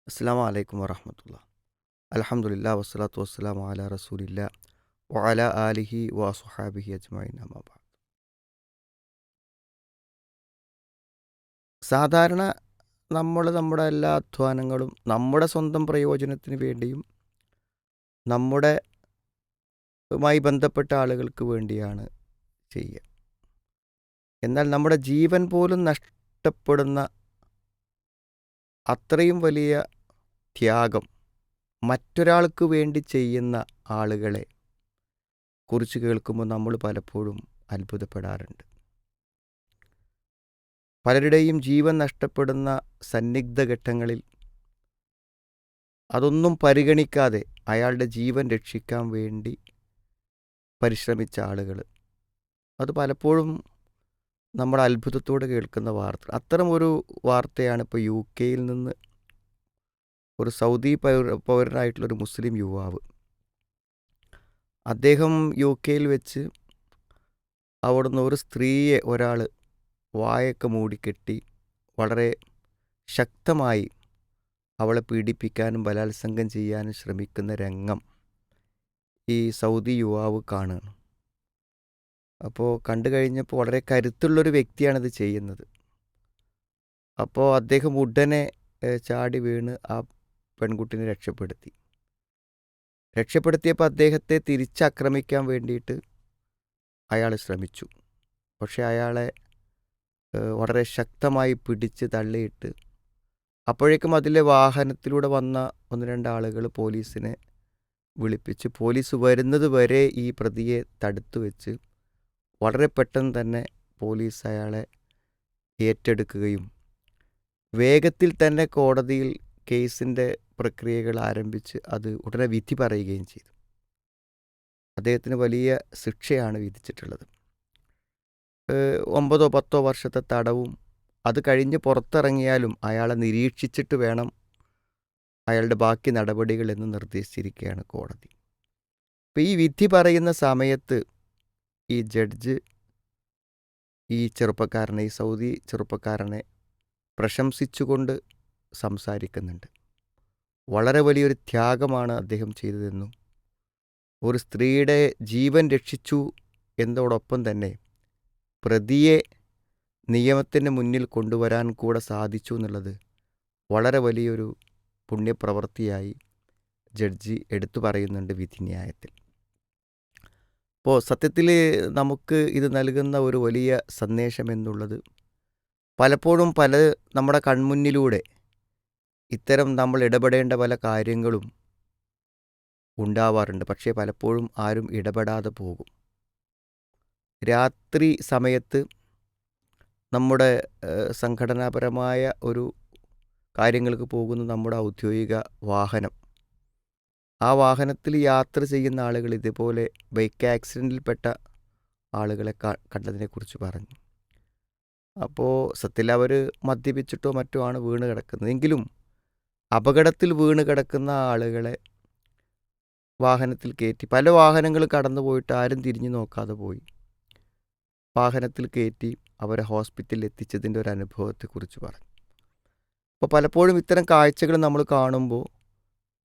അസ്സാം വലൈക്കും വറഹമത്തുള്ള. അൽഹംദുലില്ലാ വസ്സലാത്തു വസ്സലാമു അലാ റസൂലില്ലാ വഅലാ ആലിഹി വസുഹാബിഹി അജ്മഈൻ അമ്മാ ബഅദ്. സാധാരണ നമ്മുടെ എല്ലാ അധ്വാനങ്ങളും നമ്മുടെ സ്വന്തം പ്രയോജനത്തിന് വേണ്ടിയും നമ്മുടെ മായി ബന്ധപ്പെട്ട ആളുകൾക്ക് വേണ്ടിയാണ് ചെയ്യുക. എന്നാൽ നമ്മുടെ ജീവൻ പോലും നഷ്ടപ്പെടുന്ന അത്രയും വലിയ ത്യാഗം മറ്റൊരാൾക്ക് വേണ്ടി ചെയ്യുന്ന ആളുകളെ കുറിച്ച് കേൾക്കുമ്പോൾ നമ്മൾ പലപ്പോഴും അത്ഭുതപ്പെടാറുണ്ട്. പലരുടെയും ജീവൻ നഷ്ടപ്പെടുന്ന സന്നിഗ്ധ ഘട്ടങ്ങളിൽ അതൊന്നും പരിഗണിക്കാതെ അയാളുടെ ജീവൻ രക്ഷിക്കാൻ വേണ്ടി പരിശ്രമിച്ച ആളുകൾ, അത് പലപ്പോഴും നമ്മൾ അത്ഭുതത്തോടെ കേൾക്കുന്ന വാർത്ത. അത്തരം ഒരു വാർത്തയാണ് ഇപ്പോൾ യു കെയിൽ നിന്ന് ഒരു സൗദി പൗരനായിട്ടുള്ളൊരു മുസ്ലിം യുവാവ്. അദ്ദേഹം യു കെയിൽ വെച്ച് അവിടുന്ന് ഒരു സ്ത്രീയെ ഒരാൾ വായൊക്കെ മൂടിക്കെട്ടി വളരെ ശക്തമായി അവളെ പീഡിപ്പിക്കാനും ബലാത്സംഗം ചെയ്യാനും ശ്രമിക്കുന്ന രംഗം ഈ സൗദി യുവാവ് കാണുകയാണ്. അപ്പോൾ കണ്ടു കഴിഞ്ഞപ്പോൾ വളരെ കരുത്തുള്ളൊരു വ്യക്തിയാണിത് ചെയ്യുന്നത്. അപ്പോൾ അദ്ദേഹം ഉടനെ ചാടി വീണ് ആ പെൺകുട്ടിനെ രക്ഷപ്പെടുത്തിയപ്പോൾ അദ്ദേഹത്തെ തിരിച്ചാക്രമിക്കാൻ വേണ്ടിയിട്ട് അയാൾ ശ്രമിച്ചു. പക്ഷേ അയാളെ വളരെ ശക്തമായി പിടിച്ച് തള്ളിയിട്ട് അപ്പോഴേക്കും അതിലെ വാഹനത്തിലൂടെ വന്ന ഒന്ന് രണ്ട് ആളുകൾ പോലീസിനെ വിളിപ്പിച്ച് പോലീസ് വരുന്നത് വരെ ഈ പ്രതിയെ തടുത്തു വെച്ച് വളരെ പെട്ടെന്ന് തന്നെ പോലീസ് അയാളെ ഏറ്റെടുക്കുകയും വേഗത്തിൽ തന്നെ കോടതിയിൽ കേസിൻ്റെ പ്രക്രിയകൾ ആരംഭിച്ച് അത് ഉടനെ വിധി പറയുകയും ചെയ്തു. അദ്ദേഹത്തിന് വലിയ ശിക്ഷയാണ് വിധിച്ചിട്ടുള്ളത്. 9-10 വർഷത്തെ തടവും, അത് കഴിഞ്ഞ് പുറത്തിറങ്ങിയാലും അയാളെ നിരീക്ഷിച്ചിട്ട് വേണം അയാളുടെ ബാക്കി നടപടികൾ എന്ന് നിർദ്ദേശിച്ചിരിക്കുകയാണ് കോടതി. അപ്പോൾ ഈ വിധി പറയുന്ന സമയത്ത് ഈ ജഡ്ജ് ഈ സൗദി ചെറുപ്പക്കാരനെ പ്രശംസിച്ചുകൊണ്ട് സംസാരിക്കുന്നുണ്ട്. വളരെ വലിയൊരു ത്യാഗമാണ് അദ്ദേഹം ചെയ്തതെന്നും ഒരു സ്ത്രീയുടെ ജീവൻ രക്ഷിച്ചു എന്നതോടൊപ്പം തന്നെ പ്രതിയെ നിയമത്തിന് മുന്നിൽ കൊണ്ടുവരാൻ കൂടെ സാധിച്ചു എന്നുള്ളത് വളരെ വലിയൊരു പുണ്യപ്രവൃത്തിയായി ജഡ്ജി എടുത്തു പറയുന്നുണ്ട് വിധിന്യായത്തിൽ. അപ്പോൾ സത്യത്തിൽ നമുക്ക് ഇത് നൽകുന്ന ഒരു വലിയ സന്ദേശം എന്നുള്ളത്, പലപ്പോഴും നമ്മുടെ കൺമുന്നിലൂടെ ഇത്തരം നമ്മൾ ഇടപെടേണ്ട പല കാര്യങ്ങളും ഉണ്ടാവാറുണ്ട്. പക്ഷേ പലപ്പോഴും ആരും ഇടപെടാതെ പോകും. രാത്രി സമയത്ത് നമ്മുടെ സംഘടനാപരമായ ഒരു കാര്യങ്ങൾക്ക് പോകുന്ന നമ്മുടെ ഔദ്യോഗിക വാഹനം, ആ വാഹനത്തിൽ യാത്ര ചെയ്യുന്ന ആളുകൾ ഇതുപോലെ ബൈക്ക് ആക്സിഡൻറ്റിൽപ്പെട്ട ആളുകളെ കണ്ടതിനെക്കുറിച്ച് പറഞ്ഞു. അപ്പോൾ സത്യത്തിൽ അവർ മദ്യപിച്ചിട്ടോ മറ്റോ ആണ് വീണ് കിടക്കുന്നത്. എങ്കിലും അപകടത്തിൽ വീണ് കിടക്കുന്ന ആളുകളെ വാഹനത്തിൽ കയറ്റി, പല വാഹനങ്ങൾ കടന്നു പോയിട്ട് ആരും തിരിഞ്ഞു നോക്കാതെ പോയി വാഹനത്തിൽ കയറ്റി അവരെ ഹോസ്പിറ്റലിൽ എത്തിച്ചതിൻ്റെ ഒരു അനുഭവത്തെക്കുറിച്ച് പറഞ്ഞു. അപ്പോൾ പലപ്പോഴും ഇത്തരം കാഴ്ചകൾ നമ്മൾ കാണുമ്പോൾ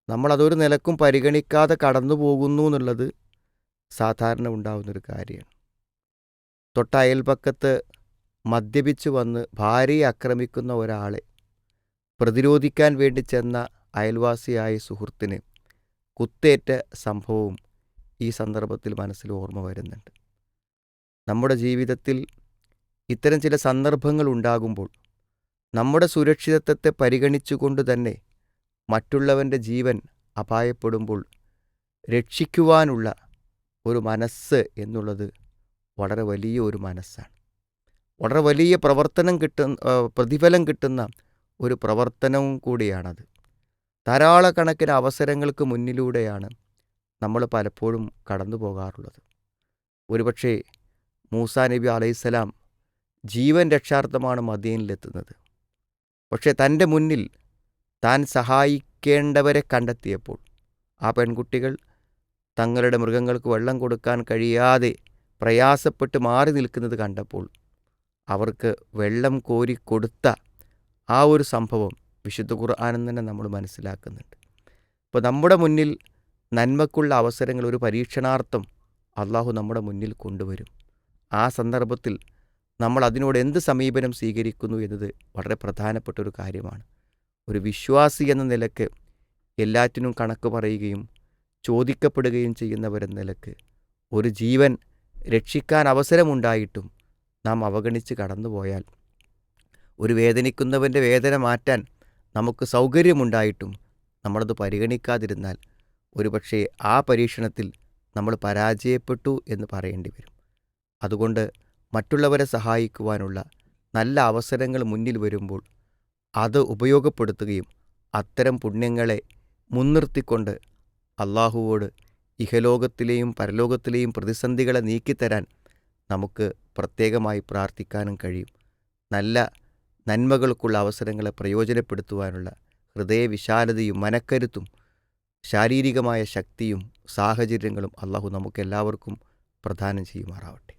നമ്മളതൊരു നിലക്കും പരിഗണിക്കാതെ കടന്നു പോകുന്നു എന്നുള്ളത് സാധാരണ ഉണ്ടാകുന്നൊരു കാര്യമാണ്. തൊട്ട അയൽപക്കത്ത് മദ്യപിച്ച് വന്ന് ഭാര്യയെ ആക്രമിക്കുന്ന ഒരാളെ പ്രതിരോധിക്കാൻ വേണ്ടി ചെന്ന അയൽവാസിയായ സുഹൃത്തിന് കുത്തേറ്റ സംഭവവും ഈ സന്ദർഭത്തിൽ മനസ്സിൽ ഓർമ്മ വരുന്നുണ്ട്. നമ്മുടെ ജീവിതത്തിൽ ഇത്തരം ചില സന്ദർഭങ്ങൾ ഉണ്ടാകുമ്പോൾ നമ്മുടെ സുരക്ഷിതത്വത്തെ പരിഗണിച്ചുകൊണ്ട് തന്നെ മറ്റുള്ളവൻ്റെ ജീവൻ അപായപ്പെടുമ്പോൾ രക്ഷിക്കുവാനുള്ള ഒരു മനസ്സ് എന്നുള്ളത് വളരെ വലിയ ഒരു മനസ്സാണ്. വളരെ വലിയ പ്രതിഫലം കിട്ടുന്ന ഒരു പ്രവർത്തനവും കൂടിയാണത്. ധാരാളക്കണക്കിന് അവസരങ്ങൾക്ക് മുന്നിലൂടെയാണ് നമ്മൾ പലപ്പോഴും കടന്നു പോകാറുള്ളത്. ഒരുപക്ഷെ മൂസാ നബി അലൈഹിസ്സലാം ജീവൻ രക്ഷാർത്ഥമാണ് മദീനയിലെത്തുന്നത്. പക്ഷേ തൻ്റെ മുന്നിൽ താൻ സഹായിക്കേണ്ടവരെ കണ്ടെത്തിയപ്പോൾ ആ പെൺകുട്ടികൾ തങ്ങളുടെ മൃഗങ്ങൾക്ക് വെള്ളം കൊടുക്കാൻ കഴിയാതെ പ്രയാസപ്പെട്ട് മാറി നിൽക്കുന്നത് കണ്ടപ്പോൾ അവർക്ക് വെള്ളം കോരി കൊടുത്ത ആ ഒരു സംഭവം വിശുദ്ധ ഖുർആനിൽ തന്നെ നമ്മൾ മനസ്സിലാക്കുന്നുണ്ട്. ഇപ്പോൾ നമ്മുടെ മുന്നിൽ നന്മക്കുള്ള അവസരങ്ങൾ ഒരു പരീക്ഷണാർത്ഥം അള്ളാഹു നമ്മുടെ മുന്നിൽ കൊണ്ടുവരും. ആ സന്ദർഭത്തിൽ നമ്മൾ അതിനോട് എന്ത് സമീപനം സ്വീകരിക്കുന്നു എന്നത് വളരെ പ്രധാനപ്പെട്ട ഒരു കാര്യമാണ്. ഒരു വിശ്വാസി എന്ന നിലക്ക് എല്ലാറ്റിനും കണക്ക് പറയുകയും ചോദിക്കപ്പെടുകയും ചെയ്യുന്നവരെന്ന നിലക്ക് ഒരു ജീവൻ രക്ഷിക്കാൻ അവസരമുണ്ടായിട്ടും നാം അവഗണിച്ച് കടന്നുപോയാൽ, ഒരു വേദനിക്കുന്നവൻ്റെ വേദന മാറ്റാൻ നമുക്ക് സൗകര്യമുണ്ടായിട്ടും നമ്മളത് പരിഗണിക്കാതിരുന്നാൽ, ഒരുപക്ഷെ ആ പരീക്ഷണത്തിൽ നമ്മൾ പരാജയപ്പെട്ടു എന്ന് പറയേണ്ടി വരും. അതുകൊണ്ട് മറ്റുള്ളവരെ സഹായിക്കുവാനുള്ള നല്ല അവസരങ്ങൾ മുന്നിൽ വരുമ്പോൾ അത് ഉപയോഗപ്പെടുത്തുകയും അത്തരം പുണ്യങ്ങളെ മുൻനിർത്തിക്കൊണ്ട് അള്ളാഹുവോട് ഇഹലോകത്തിലെയും പരലോകത്തിലെയും പ്രതിസന്ധികളെ നീക്കിത്തരാൻ നമുക്ക് പ്രത്യേകമായി പ്രാർത്ഥിക്കാനും കഴിയും. നല്ല നന്മകൾക്കുള്ള അവസരങ്ങളെ പ്രയോജനപ്പെടുത്തുവാനുള്ള ഹൃദയവിശാലതയും മനക്കരുത്തും ശാരീരികമായ ശക്തിയും സാഹചര്യങ്ങളും അള്ളാഹു നമുക്കെല്ലാവർക്കും പ്രദാനം ചെയ്യുമാറാവട്ടെ.